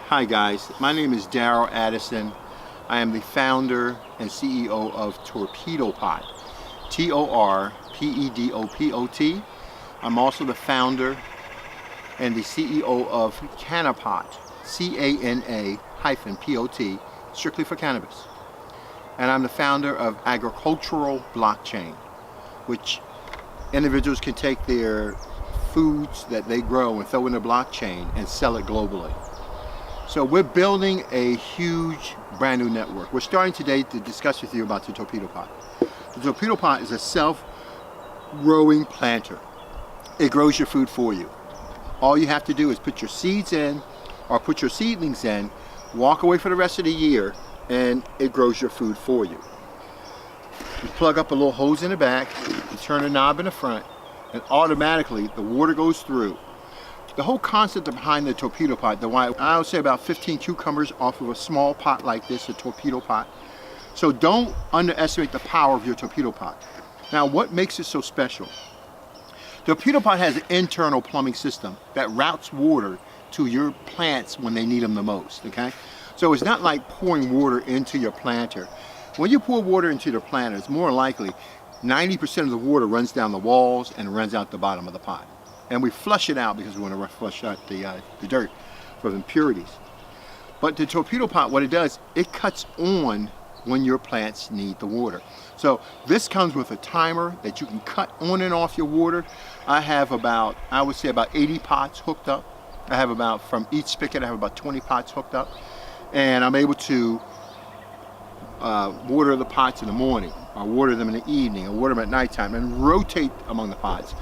Hi guys, my name is Darryl Addison. I am the founder and CEO of Torpedopot, Torpedopot. I'm also the founder and the CEO of Canapot, Cana-Pot, strictly for cannabis. And I'm the founder of Agricultural Blockchain, which individuals can take their foods that they grow and throw in a blockchain and sell it globally. So we're building a huge brand new network. We're starting today to discuss with you about the Torpedopot. The Torpedopot is a self-growing planter. It grows your food for you. All you have to do is put your seeds in or put your seedlings in, walk away for the rest of the year, and it grows your food for you. You plug up a little hose in the back, you turn a knob in the front, and automatically the water goes through. The whole concept behind the Torpedopot, I would say about 15 cucumbers off of a small pot like this, a Torpedopot. So don't underestimate the power of your Torpedopot. Now, what makes it so special? The Torpedopot has an internal plumbing system that routes water to your plants when they need them the most, okay? So it's not like pouring water into your planter. When you pour water into the planter, it's more likely 90% of the water runs down the walls and runs out the bottom of the pot. And we flush it out because we want to flush out the dirt for impurities. But the Torpedopot, what it does, it cuts on when your plants need the water. So this comes with a timer that you can cut on and off your water. I have about, I would say about 80 pots hooked up. I have about, from each spigot, I have about 20 pots hooked up. And I'm able to water the pots in the morning, or water them in the evening, or water them at nighttime, and rotate among the pots,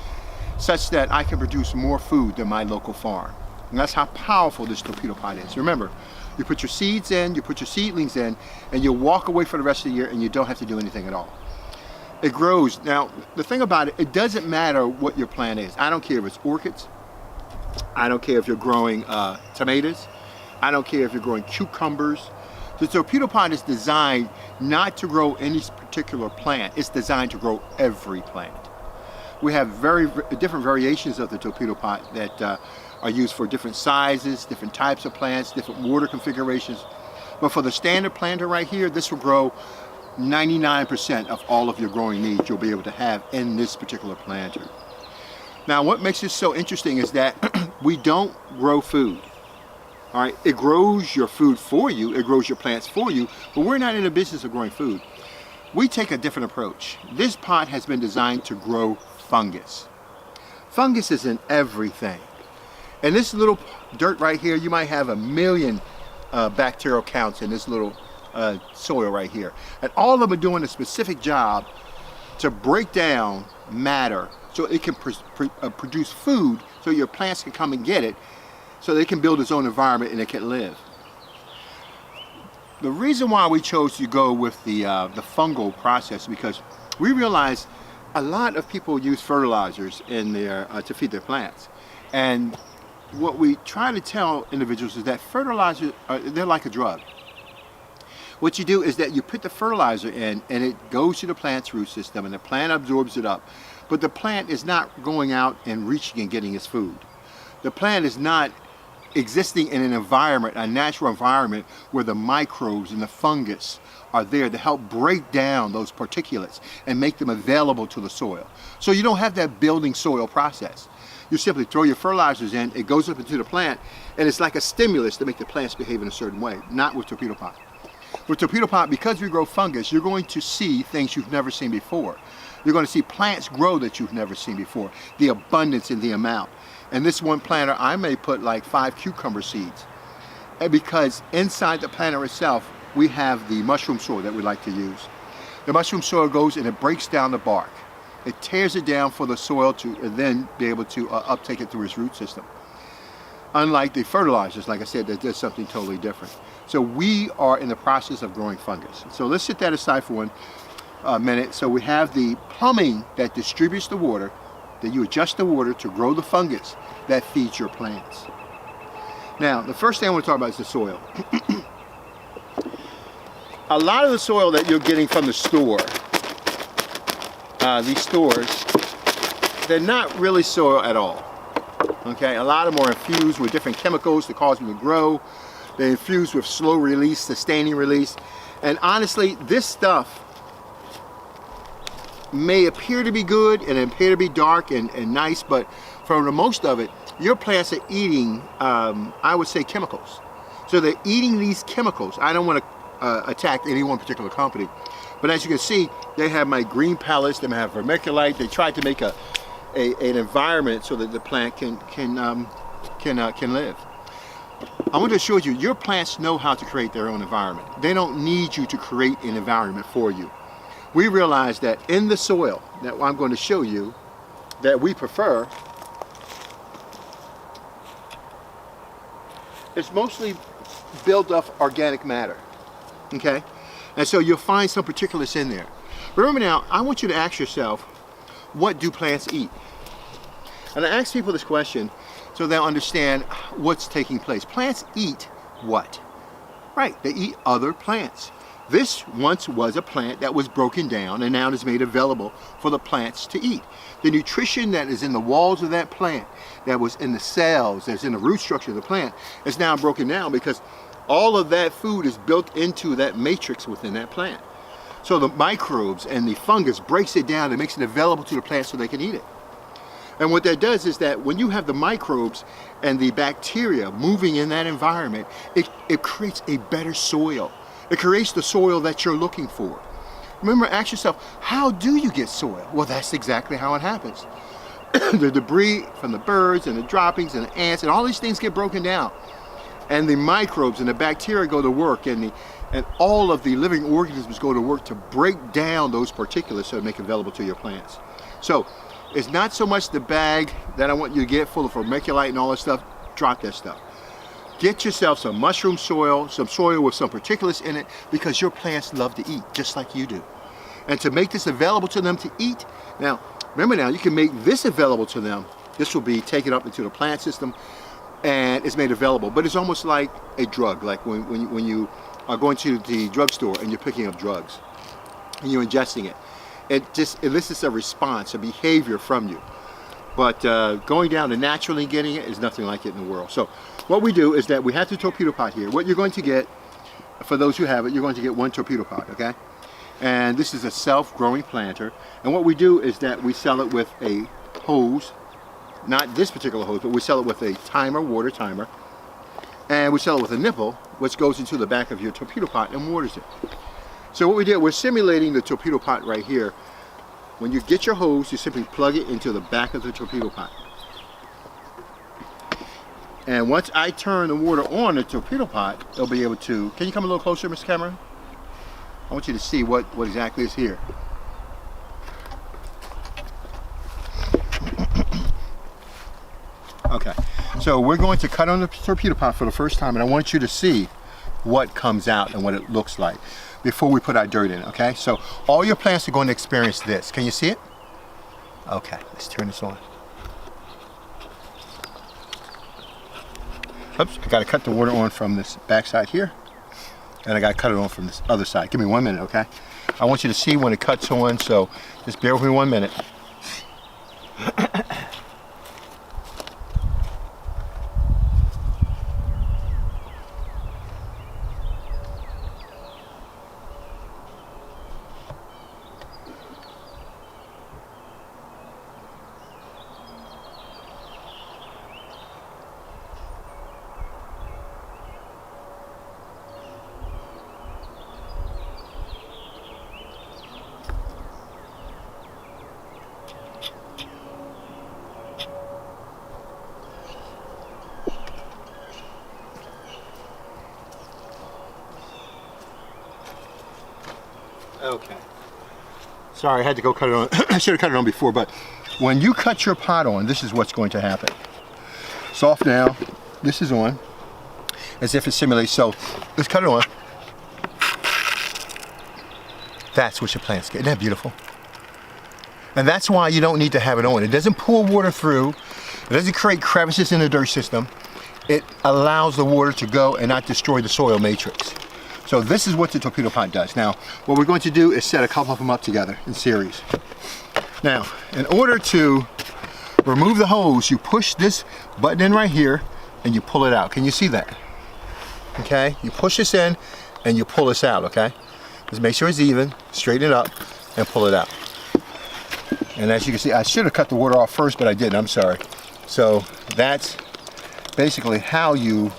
such that I can produce more food than my local farm. And that's how powerful this Torpedopot is. Remember, you put your seeds in, you put your seedlings in, and you walk away for the rest of the year and you don't have to do anything at all. It grows. Now, the thing about it, it doesn't matter what your plant is. I don't care if it's orchids. I don't care if you're growing tomatoes. I don't care if you're growing cucumbers. The Torpedopot is designed not to grow any particular plant. It's designed to grow every plant. We have very different variations of the Torpedopot that are used for different sizes, different types of plants, different water configurations. But for the standard planter right here, this will grow 99% of all of your growing needs you'll be able to have in this particular planter. Now, what makes this so interesting is that we don't grow food. All right, it grows your food for you, it grows your plants for you, but we're not in the business of growing food. We take a different approach. This pot has been designed to grow fungus. Fungus is in everything. And this little dirt right here, you might have 1 million bacterial counts in this little soil right here. And all of them are doing a specific job to break down matter so it can produce food so your plants can come and get it, so they can build its own environment and it can live. The reason why we chose to go with the fungal process is because we realized a lot of people use fertilizers in their to feed their plants. And what we try to tell individuals is that fertilizers, they're like a drug. What you do is that you put the fertilizer in and it goes to the plant's root system and the plant absorbs it up. But the plant is not going out and reaching and getting its food. The plant is not existing in an environment, a natural environment, where the microbes and the fungus are there to help break down those particulates and make them available to the soil. So you don't have that building soil process. You simply throw your fertilizers in, it goes up into the plant, and it's like a stimulus to make the plants behave in a certain way, not with Torpedopot. With Torpedopot, because we grow fungus, you're going to see things you've never seen before. You're going to see plants grow that you've never seen before, the abundance and the amount. And this one planter, I may put like 5 cucumber seeds. And because inside the planter itself, we have the mushroom soil that we like to use. The mushroom soil goes and it breaks down the bark. It tears it down for the soil to then be able to uptake it through its root system. Unlike the fertilizers, like I said, that does something totally different. So we are in the process of growing fungus. So let's set that aside for 1 minute. So we have the plumbing that distributes the water, that you adjust the water to grow the fungus that feeds your plants. Now, the first thing I want to talk about is the soil. A lot of the soil that you're getting from the store, these stores, they're not really soil at all. Okay, a lot of them are infused with different chemicals to cause them to grow. They're infused with slow release, sustaining release. And honestly, this stuff may appear to be good and appear to be dark and nice, but for the most of it, your plants are eating, I would say, chemicals. So they're eating these chemicals. I don't want to attack any one particular company, but as you can see, they have my green pellets, they have vermiculite. They tried to make an environment so that the plant can live. I want to show you, your plants know how to create their own environment. They don't need you to create an environment for you. We realize that in the soil that I'm going to show you that we prefer, it's mostly built of organic matter, okay? And so you'll find some particulars in there. Remember now, I want you to ask yourself, what do plants eat? And I ask people this question so they'll understand what's taking place. Plants eat what? Right, they eat other plants. This once was a plant that was broken down and now is made available for the plants to eat. The nutrition that is in the walls of that plant, that was in the cells, that's in the root structure of the plant, is now broken down because all of that food is built into that matrix within that plant. So the microbes and the fungus breaks it down and makes it available to the plant so they can eat it. And what that does is that when you have the microbes and the bacteria moving in that environment, it creates a better soil. It creates the soil that you're looking for. Remember, ask yourself, how do you get soil? Well, that's exactly how it happens. The debris from the birds and the droppings and the ants and all these things get broken down. And the microbes and the bacteria go to work, and all of the living organisms go to work to break down those particulates so to make available to your plants. So it's not so much the bag that I want you to get full of vermiculite and all that stuff. Drop that stuff. Get yourself some mushroom soil, some soil with some particulates in it, because your plants love to eat just like you do. And to make this available to them to eat, now remember now, you can make this available to them. This will be taken up into the plant system and it's made available, but it's almost like a drug, like when you are going to the drugstore and you're picking up drugs and you're ingesting it. It just elicits a response, a behavior from you. But going down and naturally getting it is nothing like it in the world. So what we do is that we have the Torpedopot here. What you're going to get, for those who have it, you're going to get one Torpedopot, okay? And this is a self-growing planter. And what we do is that we sell it with a hose, not this particular hose, but we sell it with a timer, water timer. And we sell it with a nipple, which goes into the back of your Torpedopot and waters it. So what we did, we're simulating the Torpedopot right here. When you get your hose, you simply plug it into the back of the Torpedopot. And once I turn the water on the Torpedopot, it'll be able to, can you come a little closer, Mr. Cameron? I want you to see what exactly is here. Okay, so we're going to cut on the Torpedopot for the first time, and I want you to see what comes out and what it looks like before we put our dirt in, okay? So all your plants are going to experience this. Can you see it? Okay, let's turn this on. Oops, I gotta cut the water on from this back side here, and I gotta cut it on from this other side. Give me 1 minute, okay? I want you to see when it cuts on, so just bear with me 1 minute. Okay. Sorry, I had to go cut it on. I should have cut it on before, but when you cut your pot on, this is what's going to happen. It's off now. This is on, as if it simulates. So let's cut it on. That's what your plants get. Isn't that beautiful? And that's why you don't need to have it on. It doesn't pour water through. It doesn't create crevices in the dirt system. It allows the water to go and not destroy the soil matrix. So this is what the Torpedopot does. Now, what we're going to do is set a couple of them up together in series. Now, in order to remove the hose, you push this button in right here and you pull it out. Can you see that? okay? You push this in and you pull this out, okay? Just make sure it's even, straighten it up, and pull it out. And as you can see, I should have cut the water off first, but I didn't, I'm sorry. So that's basically how you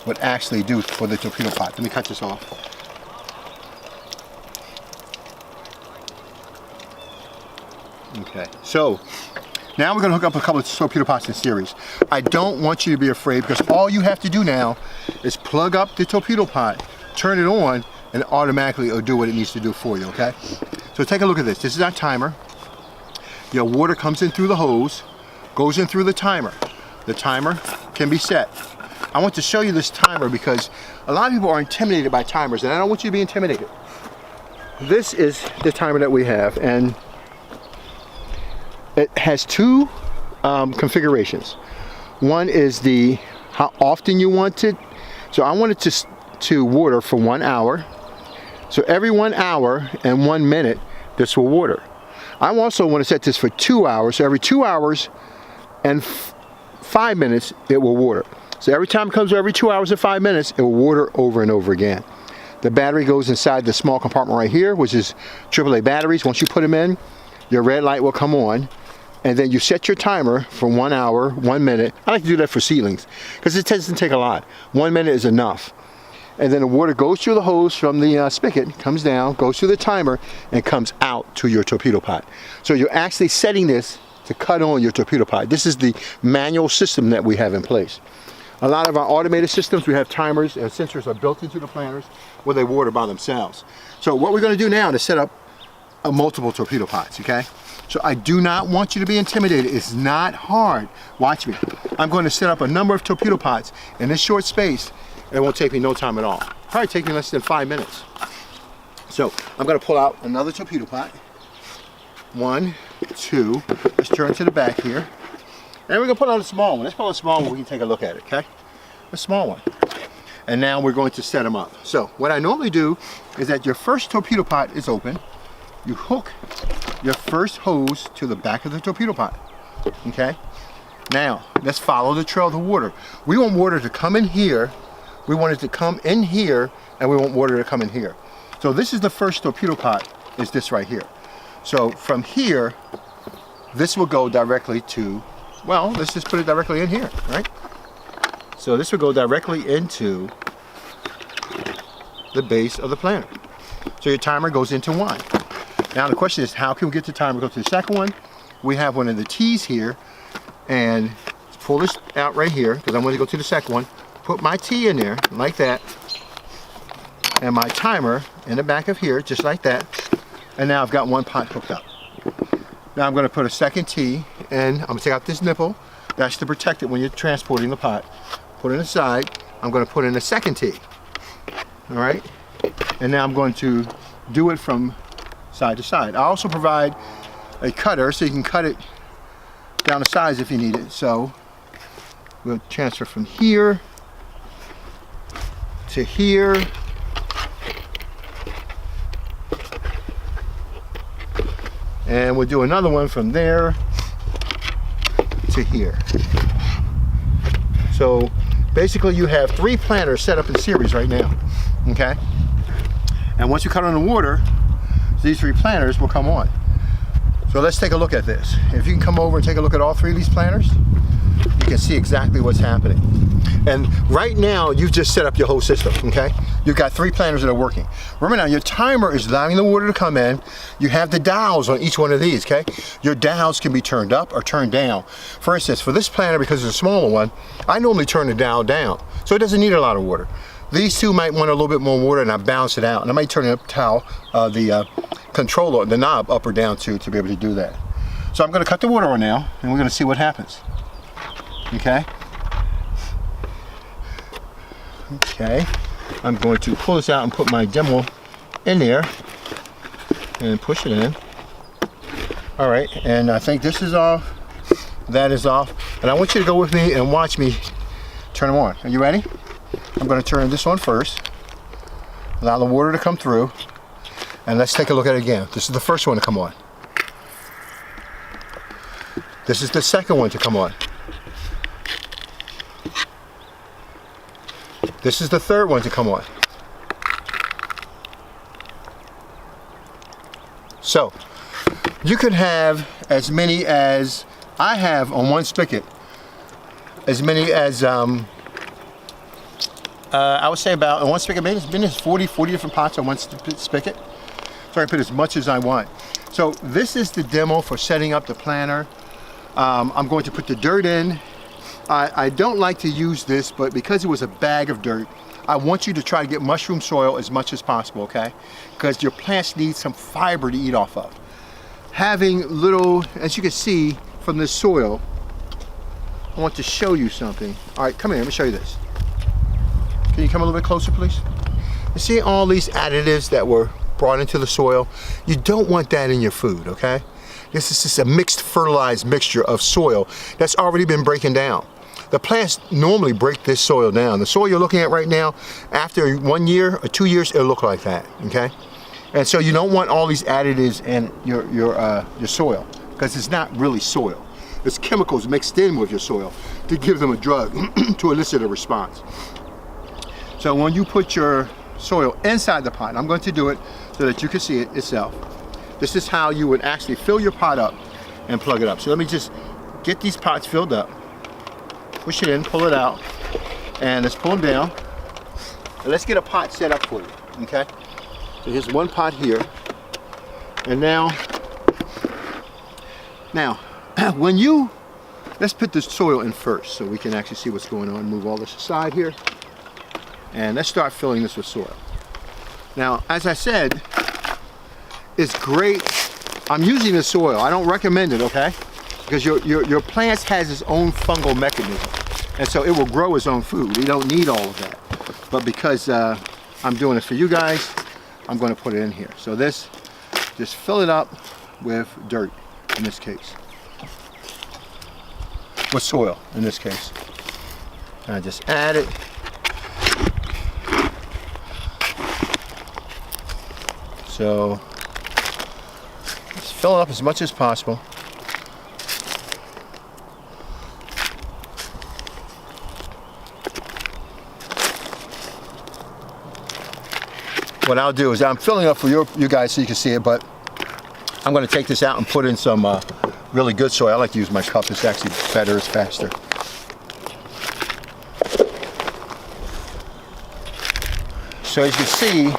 would actually do for the torpedo pot. Let me cut this off. Okay, so now we're going to hook up a couple of torpedo pots in series. I don't want you to be afraid, because all you have to do now is plug up the torpedo pot, turn it on, and automatically it'll do what it needs to do for you, okay? So take a look at this. This is our timer. Your water comes in through the hose, goes in through the timer. The timer can be set. I want to show you this timer because a lot of people are intimidated by timers, and I don't want you to be intimidated. This is the timer that we have, and it has two configurations. One is the how often you want it. So I want it to water for 1 hour. So every 1 hour and 1 minute, this will water. I also want to set this for 2 hours. So every 2 hours and 5 minutes, it will water. So every time it comes every 2 hours and 5 minutes, it will water over and over again. The battery goes inside the small compartment right here, which is AAA batteries. Once you put them in, your red light will come on, and then you set your timer for 1 hour, 1 minute. I like to do that for seedlings because it doesn't take a lot. 1 minute is enough. And then the water goes through the hose from the spigot, comes down, goes through the timer, and comes out to your torpedo pot. So you're actually setting this to cut on your torpedo pot. This is the manual system that we have in place. A lot of our automated systems, we have timers and sensors are built into the planters where they water by themselves. So what we're going to do now is set up multiple torpedo pots, okay? So I do not want you to be intimidated. It's not hard. Watch me. I'm going to set up a number of torpedo pots in this short space. It won't take me no time at all. Probably take me less than 5 minutes. So I'm going to pull out another torpedo pot. 1, 2. Let's turn to the back here. And we're going to put on a small one. Let's put on a small one. We can take a look at it, okay? A small one. And now we're going to set them up. So what I normally do is that your first torpedo pot is open. You hook your first hose to the back of the torpedo pot, okay? Now, let's follow the trail of the water. We want water to come in here, we want it to come in here, and we want water to come in here. So this is the first torpedo pot, is this right here. So from here, this will go directly to, well, let's just put it directly in here, right? So this will go directly into the base of the planter. So your timer goes into 1. Now the question is, how can we get the timer to go to the second one? We have one of the T's here, and pull this out right here, because I'm going to go to the second one. Put my T in there, like that, and my timer in the back of here, just like that. And now I've got one pot hooked up. Now I'm going to put a second T, and I'm going to take out this nipple. That's to protect it when you're transporting the pot. Put it aside. I'm going to put in a second T. All right? And now I'm going to do it from side to side. I also provide a cutter so you can cut it down the sides if you need it. So we'll transfer from here to here. And we'll do another one from there to here. So basically you have 3 planters set up in series right now, okay? And once you cut on the water, these 3 planters will come on. So let's take a look at this. If you can come over and take a look at all 3 of these planters, you can see exactly what's happening. And right now, you've just set up your whole system, okay? You've got 3 planters that are working. Remember now, your timer is allowing the water to come in. You have the dials on each one of these, okay? Your dials can be turned up or turned down. For instance, for this planter, because it's a smaller one, I normally turn the dial down, so it doesn't need a lot of water. These 2 might want a little bit more water, and I balance it out. And I might turn the controller, the knob, up or down to be able to do that. So I'm going to cut the water on now, and we're going to see what happens. Okay. Okay. I'm going to pull this out and put my demo in there, and push it in. All right. And I think this is off. That is off. And I want you to go with me and watch me turn them on. Are you ready? I'm going to turn this on first, allow the water to come through, and let's take a look at it again. This is the first one to come on. This is the second one to come on. This is the third one to come on. So you could have as many as I have on one spigot, as many as I would say about on one spigot, maybe it's 40 different pots on one spigot. So I can put as much as I want. So this is the demo for setting up the planter. I'm going to put the dirt in. I don't like to use this, but because it was a bag of dirt, I want you to try to get mushroom soil as much as possible, okay? Because your plants need some fiber to eat off of. Having little, as you can see from this soil, I want to show you something. All right, come here, let me show you this. Can you come a little bit closer, please? You see all these additives that were brought into the soil? You don't want that in your food, okay? This is just a mixed fertilized mixture of soil that's already been breaking down. The plants normally break this soil down. The soil you're looking at right now, after 1 year or 2 years, it'll look like that, okay? And so you don't want all these additives in your soil, because it's not really soil. It's chemicals mixed in with your soil to give them a drug to elicit a response. So when you put your soil inside the pot, I'm going to do it so that you can see it itself. This is how you would actually fill your pot up and plug it up. So let me just get these pots filled up. Push it in, pull it out, and let's pull them down. And let's get a pot set up for you, okay? So here's one pot here. And now, when you, let's put the soil in first so we can actually see what's going on. Move all this aside here. And let's start filling this with soil. Now, as I said, it's great. I'm using the soil. I don't recommend it, okay? Because your plant has its own fungal mechanism, and so it will grow its own food. We don't need all of that. But because I'm doing it for you guys, I'm going to put it in here. So this, just fill it up with dirt in this case. With soil in this case. And I just add it. So just fill it up as much as possible. What I'll do is I'm filling up for you guys so you can see it, but I'm going to take this out and put in some really good soil. I like to use my cup. It's actually better, it's faster. So as you see,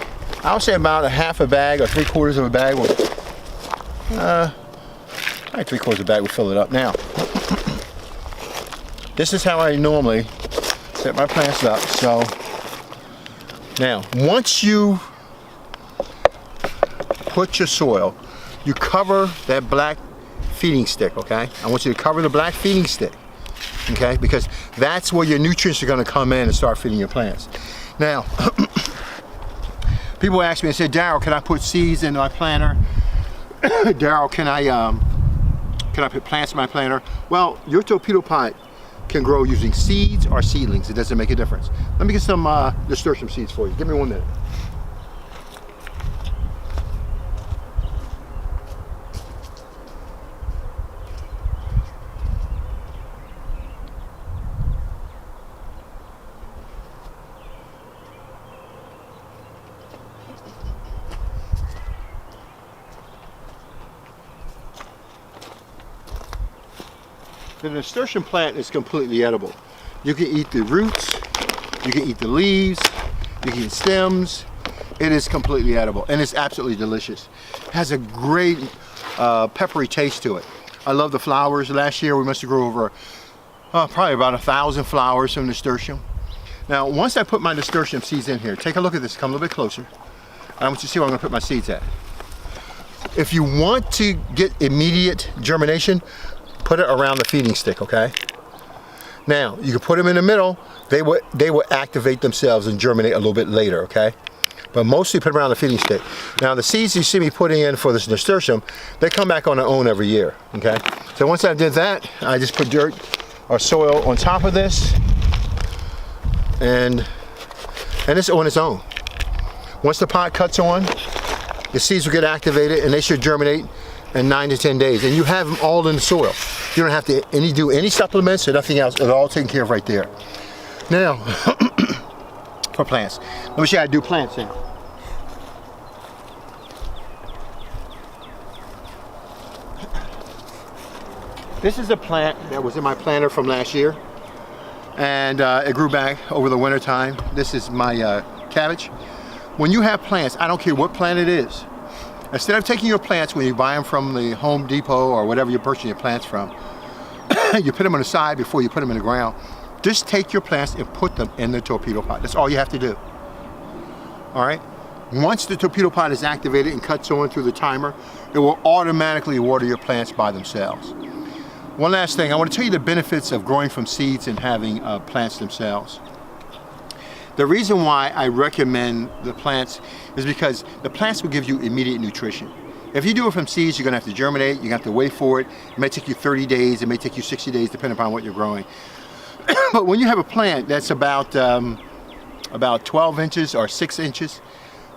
I would say about a half a bag or 3/4 of a bag will, like 3/4 of a bag will fill it up. Now, this is how I normally set my plants up. So now, once you put your soil, you cover that black feeding stick, okay? I want you to cover the black feeding stick, okay? Because that's where your nutrients are gonna come in and start feeding your plants. Now, people ask me and say, Daryl, can I put seeds in my planter? Daryl, can I put plants in my planter? Well, your Torpedopot can grow using seeds or seedlings. It doesn't make a difference. Let me get some nasturtium seeds for you. Give me 1 minute. The nasturtium plant is completely edible. You can eat the roots, you can eat the leaves, you can eat stems. It is completely edible and it's absolutely delicious. It has a great peppery taste to it. I love the flowers. Last year we must have grew over probably about 1,000 flowers from nasturtium. Now once I put my nasturtium seeds in here, take a look at this, come a little bit closer. I want you to see where I'm going to put my seeds at. If you want to get immediate germination, put it around the feeding stick, okay? Now, you can put them in the middle. They will activate themselves and germinate a little bit later, okay? But mostly put them around the feeding stick. Now, the seeds you see me putting in for this nasturtium, they come back on their own every year, okay? So once I did that, I just put dirt or soil on top of this, and it's on its own. Once the pot cuts on, the seeds will get activated and they should germinate in 9 to 10 days, and you have them all in the soil. You don't have to do any supplements or nothing else. It's all taken care of right there. Now, for plants. Let me show you how to do plants now. This is a plant that was in my planter from last year, and it grew back over the winter time. This is my cabbage. When you have plants, I don't care what plant it is, instead of taking your plants when you buy them from the Home Depot or whatever you're purchasing your plants from, you put them on the side before you put them in the ground. Just take your plants and put them in the torpedo pot. That's all you have to do. All right? Once the torpedo pot is activated and cuts on through the timer, it will automatically water your plants by themselves. One last thing, I want to tell you the benefits of growing from seeds and having plants themselves. The reason why I recommend the plants is because the plants will give you immediate nutrition. If you do it from seeds, you're going to have to germinate, you're going to have to wait for it. It may take you 30 days, it may take you 60 days, depending upon what you're growing. But when you have a plant that's about 12 inches or 6 inches,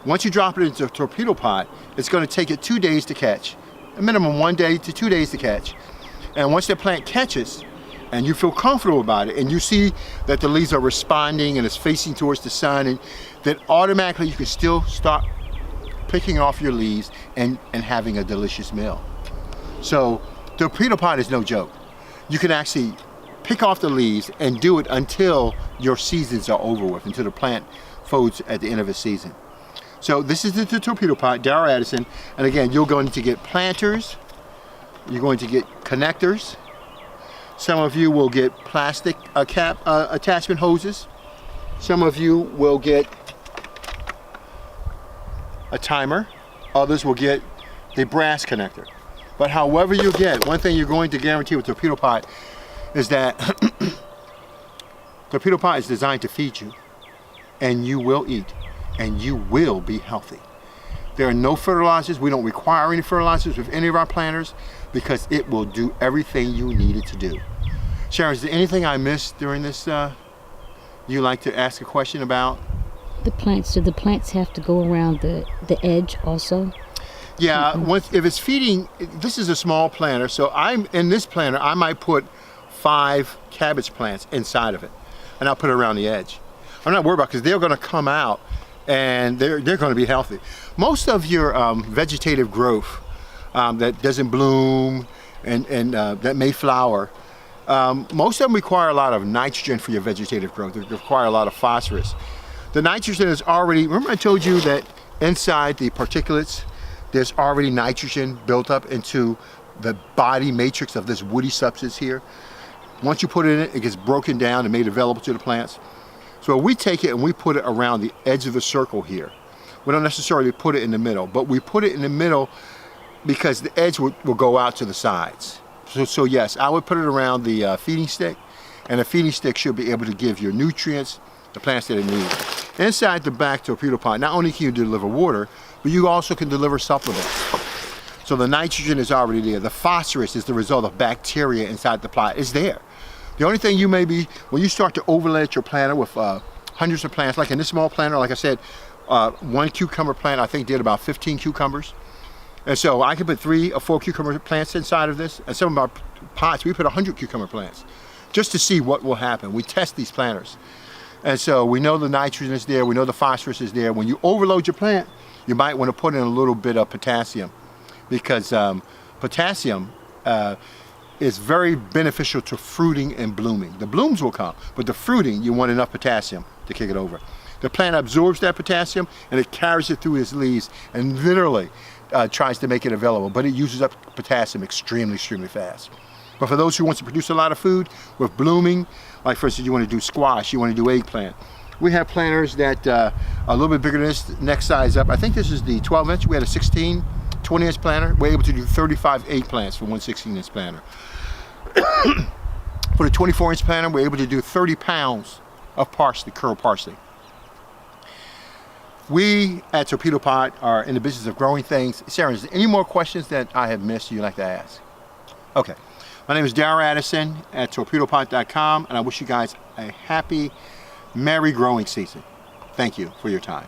once you drop it into a torpedo pot, it's going to take it 2 days to catch. A minimum 1 day to 2 days to catch. And once the plant catches, and you feel comfortable about it, and you see that the leaves are responding and it's facing towards the sun, and then automatically you can still start picking off your leaves and having a delicious meal. So the torpedo pot is no joke. You can actually pick off the leaves and do it until your seasons are over with, until the plant folds at the end of its season. So this is the torpedo pot, Darrell Addison, and again, you're going to get planters, you're going to get connectors. Some of you will get plastic cap attachment hoses. Some of you will get a timer. Others will get the brass connector. But however you get, one thing you're going to guarantee with torpedo pot is that torpedo pot is designed to feed you, and you will eat, and you will be healthy. There are no fertilizers. We don't require any fertilizers with any of our planters because it will do everything you need it to do. Sharon, is there anything I missed during this you'd like to ask a question about? The plants, do the plants have to go around the edge also? Yeah, if it's feeding, this is a small planter, so in this planter, I might put 5 cabbage plants inside of it, and I'll put it around the edge. I'm not worried about it because they're going to come out and they're going to be healthy. Most of your vegetative growth that doesn't bloom and that may flower, most of them require a lot of nitrogen for your vegetative growth. They require a lot of phosphorus. The nitrogen is already, remember I told you that inside the particulates, there's already nitrogen built up into the body matrix of this woody substance here. Once you put it in it, it gets broken down and made available to the plants. So we take it and we put it around the edge of the circle here. We don't necessarily put it in the middle, but we put it in the middle because the edge will go out to the sides. So yes, I would put it around the feeding stick, and the feeding stick should be able to give your nutrients, the plants that it needs. Inside the back torpedo pot, not only can you deliver water, but you also can deliver supplements. So the nitrogen is already there. The phosphorus is the result of bacteria inside the pot. It's there. The only thing you may be, when you start to overlay your planter with hundreds of plants, like in this small planter, like I said, 1 cucumber plant I think did about 15 cucumbers. And so I could put 3 or 4 cucumber plants inside of this, and some of our pots, we put 100 cucumber plants, just to see what will happen. We test these planters. And so we know the nitrogen is there, we know the phosphorus is there. When you overload your plant, you might want to put in a little bit of potassium, because potassium is very beneficial to fruiting and blooming. The blooms will come, but the fruiting, you want enough potassium to kick it over. The plant absorbs that potassium and it carries it through its leaves and literally tries to make it available, but it uses up potassium extremely fast. But for those who want to produce a lot of food with blooming, like for instance you want to do squash, you want to do eggplant, we have planters that are a little bit bigger than this, next size up. I think this is the 12 inch, we had a 16, 20 inch planter. We're able to do 35 eggplants for one 16 inch planter. For the 24 inch planter, we're able to do 30 pounds of parsley, curled parsley. We at Torpedopot are in the business of growing things. Sarah, is there any more questions that I have missed you'd like to ask? Okay. My name is Darrell Addison at Torpedopot.com, and I wish you guys a happy, merry growing season. Thank you for your time.